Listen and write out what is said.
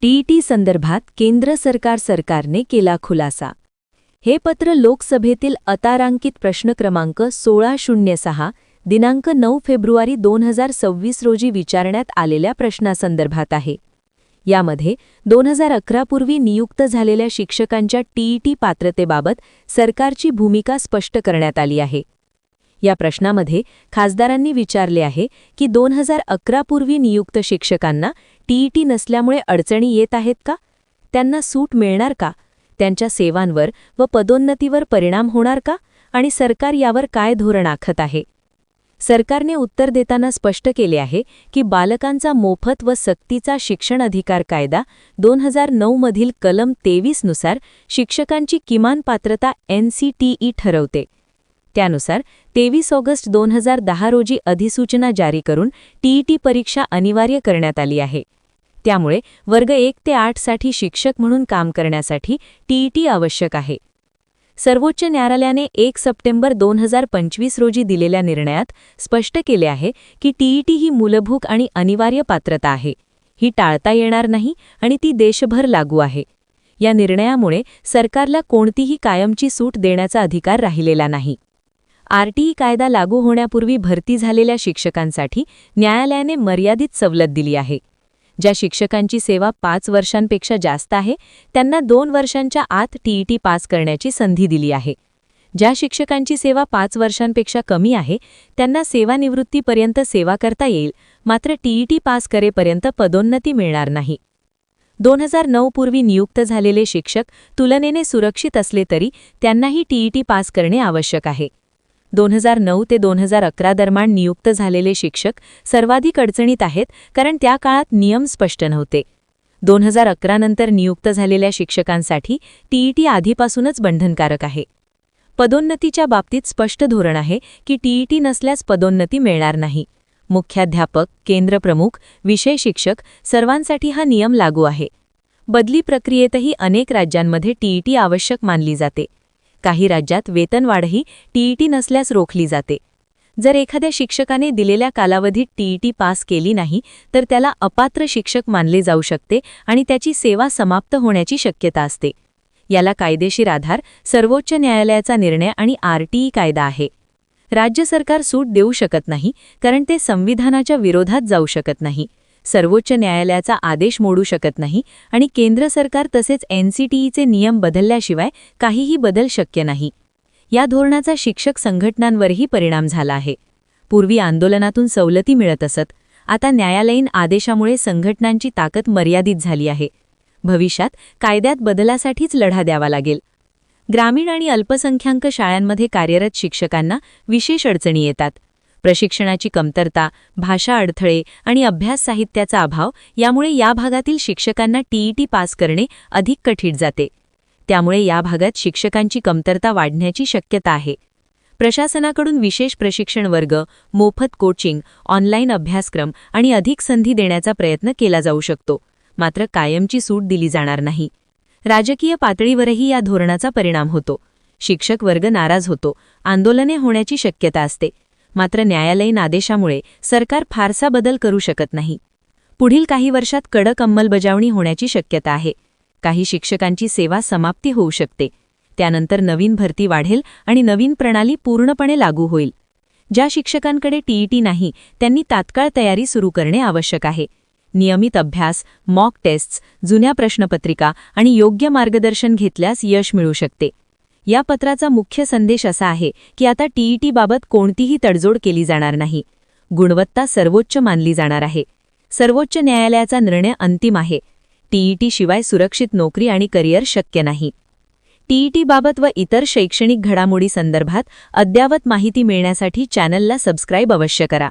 TET संदर्भात केंद्र सरकारने केला खुलासा। हे पत्र लोकसभेतील अतारांकित प्रश्न क्रमांक 1606 दिनांक 9 फेब्रुवारी 2026 रोजी विचारण्यात आलेल्या प्रश्नासंदर्भात आहे। यामध्ये 2011 पूर्वी नियुक्त झालेल्या शिक्षकांच्या टीईटी पात्रतेबाबत सरकारची भूमिका स्पष्ट करण्यात आली आहे। या प्रश्नामध्ये खासदारांनी विचारले आहे की 2011 पूर्वी नियुक्त शिक्षकांना टीईटी नसल्यामुळे अडचणी येत आहेत का? त्यांना सूट मिळणार का? त्यांच्या सेवांवर व पदोन्नतीवर परिणाम होणार का? आणि सरकार यावर काय धोरण आखत आहे? सरकारने उत्तर देताना स्पष्ट केले आहे की बालकांचा मोफत व सक्तीचा शिक्षण अधिकार कायदा 2009 मधील कलम 23 नुसार शिक्षकांची किमान पात्रता NCTE ठरवते। त्यानुसार 23 ऑगस्ट 2010 रोजी अधिसूचना जारी करून टीईटी परीक्षा अनिवार्य करण्यात आली आहे। त्यामुळे वर्ग 1 ते 8 साठी शिक्षक म्हणून काम करण्यासाठी टीईटी आवश्यक आहे। सर्वोच्च न्यायालयाने 1 सप्टेंबर 2025 रोजी दिलेल्या निर्णयात स्पष्ट केले आहे की टीईटी ही मूलभूत आणि अनिवार्य पात्रता आहे। ही टाळता येणार नाही आणि ती देशभर लागू आहे। या निर्णयामुळे सरकारला कोणतीही कायमची सूट देण्याचा अधिकार राहिलेला नाही। आरटीई कायदा लागू होण्यापूर्वी भरती झालेल्या शिक्षकांसाठी न्यायालयाने मर्यादित सवलत दिली आहे। ज्या शिक्षकांची सेवा 5 वर्षांपेक्षा जास्त आहे त्यांना 2 वर्षांच्या आत टीईटी पास करण्याची संधी दिली आहे। ज्या शिक्षकांची सेवा 5 वर्षांपेक्षा कमी आहे त्यांना सेवानिवृत्तीपर्यंत सेवा करता येईल, मात्र टीईटी पास करेपर्यंत पदोन्नती मिळणार नाही। 2009 पूर्वी नियुक्त झालेले शिक्षक तुलनेने सुरक्षित असले तरी त्यांनाही टीईटी पास करणे आवश्यक आहे। 2009 ते 2011 दरम्यान नियुक्त झालेले शिक्षक सर्वाधिक अडचणीत आहेत, कारण त्या काळात नियम स्पष्ट नव्हते। 2011 नंतर नियुक्त झालेल्या शिक्षकांसाठी टीईटी आधीपासूनच बंधनकारक आहे। पदोन्नतीच्या बाबतीत स्पष्ट धोरण आहे की टीईटी नसल्यास पदोन्नती मिळणार नाही। मुख्याध्यापक, केंद्रप्रमुख, विषय शिक्षक सर्वांसाठी हा नियम लागू आहे। बदली प्रक्रियेतही अनेक राज्यांमध्ये टीईटी आवश्यक मानली जाते। काही राज्यात वेतनवाढही टीईटी नसल्यास रोखली जाते। जर एखाद्या शिक्षकाने दिलेल्या कालावधीत टीईटी पास केली नाही तर त्याला अपात्र शिक्षक मानले जाऊ शकते आणि त्याची सेवा समाप्त होण्याची शक्यता असते। याला कायदेशीर आधार सर्वोच्च न्यायालयाचा निर्णय आणि आरटीई कायदा आहे। राज्य सरकार सूट देऊ शकत नाही, कारण ते संविधानाच्या विरोधात जाऊ शकत नाही, सर्वोच्च न्यायालयाचा आदेश मोडू शकत नाही आणि केंद्र सरकार तसेच NCTEचे नियम बदलल्याशिवाय काहीही बदल शक्य नाही। या धोरणाचा शिक्षक संघटनांवरही परिणाम झाला आहे। पूर्वी आंदोलनातून सवलती मिळत असत, आता न्यायालयीन आदेशामुळे संघटनांची ताकद मर्यादित झाली आहे। भविष्यात कायद्यात बदलासाठीच लढा द्यावा लागेल। ग्रामीण आणि अल्पसंख्याक शाळांमध्ये कार्यरत शिक्षकांना विशेष अडचणी येतात। प्रशिक्षणाची कमतरता, भाषा अडथळे आणि अभ्यास साहित्याचा अभाव यामुळे या भागातील शिक्षकांना टीईटी पास करणे अधिक कठीण जाते। त्यामुळे या भागात शिक्षकांची कमतरता वाढण्याची शक्यता आहे। प्रशासनाकडून विशेष प्रशिक्षण वर्ग, मोफत कोचिंग, ऑनलाईन अभ्यासक्रम आणि अधिक संधी देण्याचा प्रयत्न केला जाऊ शकतो, मात्र कायमची सूट दिली जाणार नाही। राजकीय पातळीवरही या धोरणाचा परिणाम होतो। शिक्षक वर्ग नाराज होतो, आंदोलने होण्याची शक्यता असते, मात्र न्यायालयीन आदेशामुळे सरकार फारसा बदल करू शकत नाही। पुढील काही वर्षात कडक अंमलबजावणी होण्याची शक्यता आहे। काही शिक्षकांची सेवा समाप्ती होऊ शकते। त्यानंतर नवीन भरती वाढेल आणि नवीन प्रणाली पूर्णपणे लागू होईल। ज्या शिक्षकांकडे टीईटी नाही त्यांनी तात्काळ तयारी सुरू करणे आवश्यक आहे। नियमित अभ्यास, मॉक टेस्ट्स, जुन्या प्रश्नपत्रिका आणि योग्य मार्गदर्शन घेतल्यास यश मिळू शकते। या पत्राचा मुख्य संदेश असा आहे की आता टीईटी बाबत कोणतीही तडजोड केली जाणार नाही। गुणवत्ता सर्वोच्च मानली जाणार आहे। सर्वोच्च न्यायालयाचा निर्णय अंतिम आहे। टीईटी शिवाय सुरक्षित नोकरी आणि करिअर शक्य नाही। टीईटी बाबत व इतर शैक्षणिक घडामोडी संदर्भात अद्ययावत माहिती मिळण्यासाठी चॅनलला सबस्क्राइब अवश्य करा।